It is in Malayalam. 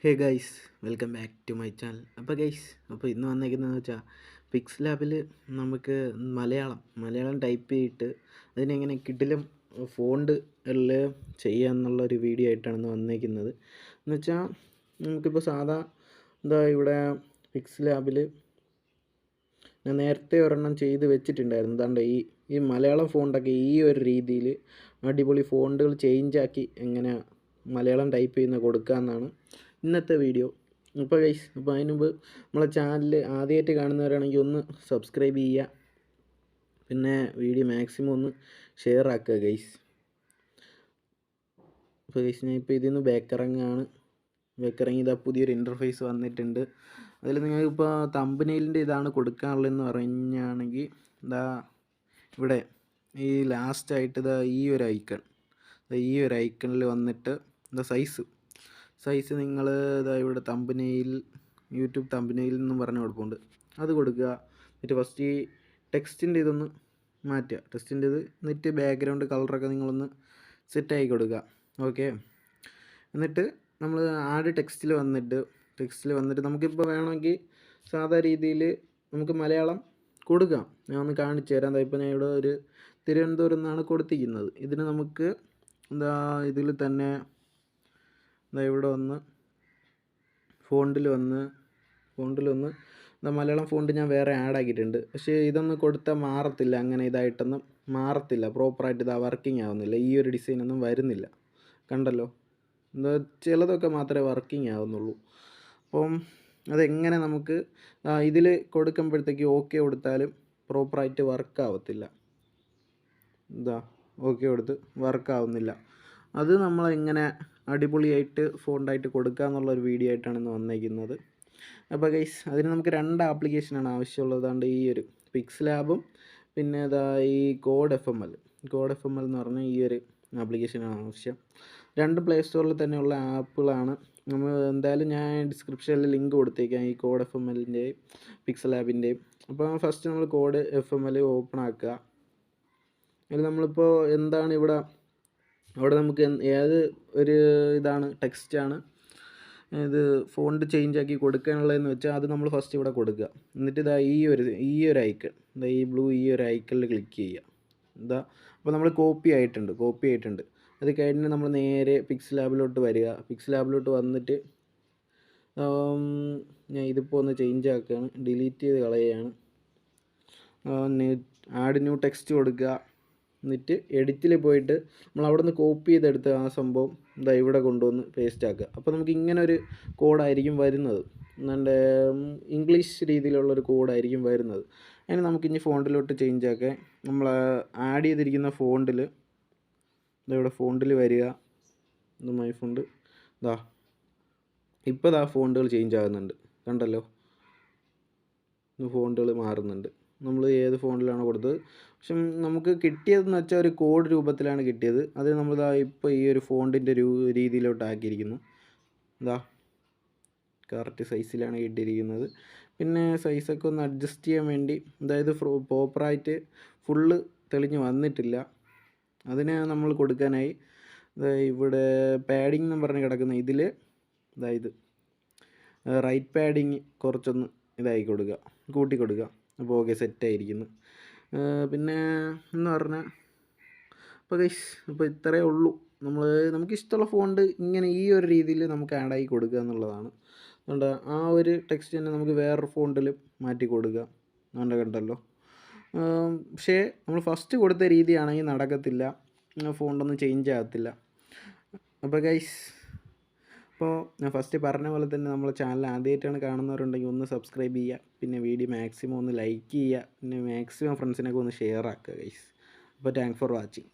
Hey guys, welcome back to my channel. അപ്പോൾ ഇന്ന് വന്നേക്കുന്നതെന്ന് വെച്ചാൽ പിക്സലാബിൽ നമുക്ക് മലയാളം ടൈപ്പ് ചെയ്തിട്ട് അതിനെങ്ങനെ കിടിലം ഫോണ്ടിൽ ചെയ്യാമെന്നുള്ളൊരു വീഡിയോ ആയിട്ടാണ് ഇന്ന് വന്നേക്കുന്നത്. എന്ന് വെച്ചാൽ നമുക്കിപ്പോൾ ഇവിടെ പിക്സലാബിൽ ഞാൻ നേരത്തെ ഒരെണ്ണം ചെയ്ത് വെച്ചിട്ടുണ്ടായിരുന്നു. അതുകൊണ്ട് ഈ മലയാളം ഫോണ്ടൊക്കെ ഈ ഒരു രീതിയിൽ അടിപൊളി ഫോണ്ടുകൾ ചേഞ്ചാക്കി എങ്ങനെ മലയാളം ടൈപ്പ് ചെയ്യുന്ന കൊടുക്കാമെന്നാണ് ഇന്നത്തെ വീഡിയോ. അപ്പോൾ അതിന് മുമ്പ് നമ്മളെ ചാനൽ ആദ്യമായിട്ട് കാണുന്നവരാണെങ്കിൽ ഒന്ന് സബ്സ്ക്രൈബ് ചെയ്യുക, പിന്നെ വീഡിയോ മാക്സിമം ഒന്ന് ഷെയർ ആക്കുക ഗൈസ്. അപ്പോൾ ഞാൻ ഇപ്പോൾ ഇതിൽ നിന്ന് ബാക്കിറങ്ങി ഇതാ പുതിയൊരു ഇൻ്റർഫേസ് വന്നിട്ടുണ്ട്. അതിൽ നിങ്ങൾക്കിപ്പോൾ തംബ്നെയിലിൻ്റെ ഇതാണ് കൊടുക്കാനുള്ളതെന്ന് പറഞ്ഞാണെങ്കിൽ ഇവിടെ ഈ ലാസ്റ്റായിട്ട് ഈ ഒരു ഐക്കണിൽ വന്നിട്ട് സൈസ് നിങ്ങൾ ഇവിടെ യൂട്യൂബ് തംബ്നെയിൽ എന്നും പറഞ്ഞ കുഴപ്പമുണ്ട്, അത് കൊടുക്കുക. എന്നിട്ട് ഫസ്റ്റ് ഈ ടെക്സ്റ്റിൻ്റെ ഇതൊന്ന് മാറ്റുക, എന്നിട്ട് ബാക്ക്ഗ്രൗണ്ട് കളറൊക്കെ നിങ്ങളൊന്ന് സെറ്റാക്കി കൊടുക്കുക. ഓക്കെ, എന്നിട്ട് നമ്മൾ ആഡ് ടെക്സ്റ്റിൽ വന്നിട്ട് നമുക്കിപ്പോൾ വേണമെങ്കിൽ സാധാ രീതിയിൽ നമുക്ക് മലയാളം കൊടുക്കാം. ഞാൻ ഒന്ന് കാണിച്ചു തരാം. ഇപ്പോൾ ഞാൻ ഇവിടെ ഒരു തിരുവനന്തപുരം എന്നാണ് കൊടുത്തിരിക്കുന്നത്. ഇതിന് നമുക്ക് ഇതിൽ തന്നെ ഇവിടെ വന്ന് ഫോണ്ടിൽ വന്ന് മലയാളം ഫോണ്ട് ഞാൻ വേറെ ആഡ് ആക്കിയിട്ടുണ്ട്. പക്ഷേ ഇതൊന്നും കൊടുത്താൽ മാറത്തില്ല, അങ്ങനെ ഇതായിട്ടൊന്നും മാറത്തില്ല, പ്രോപ്പറായിട്ട് വർക്കിംഗ് ആവുന്നില്ല. ഈ ഒരു ഡിസൈനൊന്നും വരുന്നില്ല, കണ്ടല്ലോ. ചിലതൊക്കെ മാത്രമേ വർക്കിംഗ് ആവുന്നുള്ളൂ. അപ്പം അതെങ്ങനെ നമുക്ക് ഇതിൽ കൊടുക്കുമ്പോഴത്തേക്ക് ഓക്കെ കൊടുത്താലും പ്രോപ്പറായിട്ട് വർക്കാവത്തില്ല. ഓക്കെ കൊടുത്ത് വർക്കാവുന്നില്ല. അത് നമ്മളെങ്ങനെ അടിപൊളിയായിട്ട് ഫോണ്ടായിട്ട് കൊടുക്കുക എന്നുള്ളൊരു വീഡിയോ ആയിട്ടാണ് ഇന്ന് വന്നിരിക്കുന്നത്. അപ്പോൾ അതിന് നമുക്ക് 2 ആപ്ലിക്കേഷനാണ് ആവശ്യമുള്ളത്. ഈ ഒരു പിക്സലാബും പിന്നെ ഈ കോഡ് എഫ് എം എൽ എന്ന് പറഞ്ഞ ഈ ഒരു ആപ്ലിക്കേഷനാണ് ആവശ്യം. 2 പ്ലേ സ്റ്റോറിൽ തന്നെയുള്ള ആപ്പുകളാണ്. നമ്മൾ എന്തായാലും ഞാൻ ഡിസ്ക്രിപ്ഷനിൽ ലിങ്ക് കൊടുത്തേക്കാം, ഈ കോഡ് എഫ് എം എല്ലിൻ്റെയും പിക്സലാബിൻ്റെയും. അപ്പോൾ ഫസ്റ്റ് നമ്മൾ code F M L open ആക്കുക. അതിൽ നമ്മളിപ്പോൾ എന്താണ് അവിടെ നമുക്ക് ഏത് ഒരു ടെക്സ്റ്റാണ് ഇത് ഫോണ്ട് ചേഞ്ചാക്കി കൊടുക്കാനുള്ളതെന്ന് വെച്ചാൽ അത് നമ്മൾ ഫസ്റ്റ് ഇവിടെ കൊടുക്കുക. എന്നിട്ട് ഈ ഒരു ഐക്കൺ ഈ ബ്ലൂ ഈ ഒരു ഐക്കണിൽ ക്ലിക്ക് ചെയ്യുക. അപ്പോൾ നമ്മൾ കോപ്പി ആയിട്ടുണ്ട്. അത് കഴിഞ്ഞ് നമ്മൾ നേരെ പിക്സലാബിലോട്ട് വരിക. പിക്സലാബിലോട്ട് വന്നിട്ട് ഞാൻ ഇതിപ്പോൾ ഒന്ന് ചേഞ്ച് ആക്കുകയാണ്, ഡിലീറ്റ് ചെയ്ത് കളയുകയാണ്. ആഡ് ന്യൂ ടെക്സ്റ്റ് കൊടുക്കുക. എന്നിട്ട് എഡിറ്റിൽ പോയിട്ട് നമ്മൾ അവിടെ നിന്ന് കോപ്പി ചെയ്തെടുത്ത ആ സംഭവം ഇവിടെ കൊണ്ടുവന്ന് പേസ്റ്റ് ആക്കുക. അപ്പോൾ നമുക്ക് ഇങ്ങനെ ഒരു കോഡായിരിക്കും വരുന്നത്, ഇംഗ്ലീഷ് രീതിയിലുള്ളൊരു കോഡായിരിക്കും വരുന്നത്. അതിന് നമുക്കിനി ഫോണ്ടിലോട്ട് ചേഞ്ച് ആക്കാൻ നമ്മൾ ആഡ് ചെയ്തിരിക്കുന്ന ഇവിടെ ഫോണ്ടിൽ വരിക. മൈ ഫോണ്ട് ഇപ്പോൾ ഫോണ്ടുകൾ ചേഞ്ച് ആകുന്നുണ്ട്, കണ്ടല്ലോ. ഫോണ്ടുകൾ മാറുന്നുണ്ട്. നമ്മൾ ഏത് ഫോണ്ടിലാണോ കൊടുത്തത്, പക്ഷെ നമുക്ക് കിട്ടിയതെന്ന് വെച്ചാൽ ഒരു കോഡ് രൂപത്തിലാണ് കിട്ടിയത്. അത് നമ്മൾ ഇപ്പോൾ ഈ ഒരു ഫോണ്ടിൻ്റെ രീതിയിലോട്ട് ആക്കിയിരിക്കുന്നു. കറക്റ്റ് സൈസിലാണ് കിട്ടിയിരിക്കുന്നത്. പിന്നെ സൈസൊക്കെ ഒന്ന് അഡ്ജസ്റ്റ് ചെയ്യാൻ വേണ്ടി, പ്രോപ്പറായിട്ട് ഫുള്ള് തെളിഞ്ഞ് വന്നിട്ടില്ല. അതിന് നമ്മൾ കൊടുക്കാനായി ഇവിടെ പാഡിംഗ് എന്ന് പറഞ്ഞ് കിടക്കുന്ന ഇതിൽ റൈറ്റ് പാഡിങ് കുറച്ചൊന്ന് കൂട്ടി കൊടുക്കുക. അപ്പോൾ ഓക്കെ, സെറ്റായിരിക്കുന്നു. പിന്നെ എന്ന് പറഞ്ഞാൽ അപ്പോൾ ഇത്രയേ ഉള്ളൂ. നമുക്കിഷ്ടമുള്ള ഫോണ്ട് ഇങ്ങനെ ഈ ഒരു രീതിയിൽ നമുക്ക് ആഡാക്കി കൊടുക്കുക എന്നുള്ളതാണ്. അതുകൊണ്ട് ആ ഒരു ടെക്സ്റ്റ് തന്നെ നമുക്ക് വേറൊരു ഫോണ്ടിൽ മാറ്റി കൊടുക്കുക. കണ്ടല്ലോ. പക്ഷേ നമ്മൾ ഫസ്റ്റ് കൊടുത്ത രീതിയാണെങ്കിൽ നടക്കത്തില്ല, ഫോണ്ടൊന്നും ചേഞ്ച് ആകത്തില്ല. അപ്പോൾ അപ്പോൾ ഞാൻ ഫസ്റ്റ് പറഞ്ഞ പോലെ തന്നെ നമ്മളെ ചാനൽ ആദ്യമായിട്ടാണ് കാണുന്നവരുണ്ടെങ്കിൽ ഒന്ന് സബ്സ്ക്രൈബ് ചെയ്യുക, പിന്നെ വീഡിയോ മാക്സിമം ഒന്ന് ലൈക്ക് ചെയ്യുക, പിന്നെ മാക്സിമം ഫ്രണ്ട്സിനൊക്കെ ഒന്ന് ഷെയർ ആക്കുക. അപ്പോൾ താങ്ക്സ് ഫോർ വാച്ചിങ്.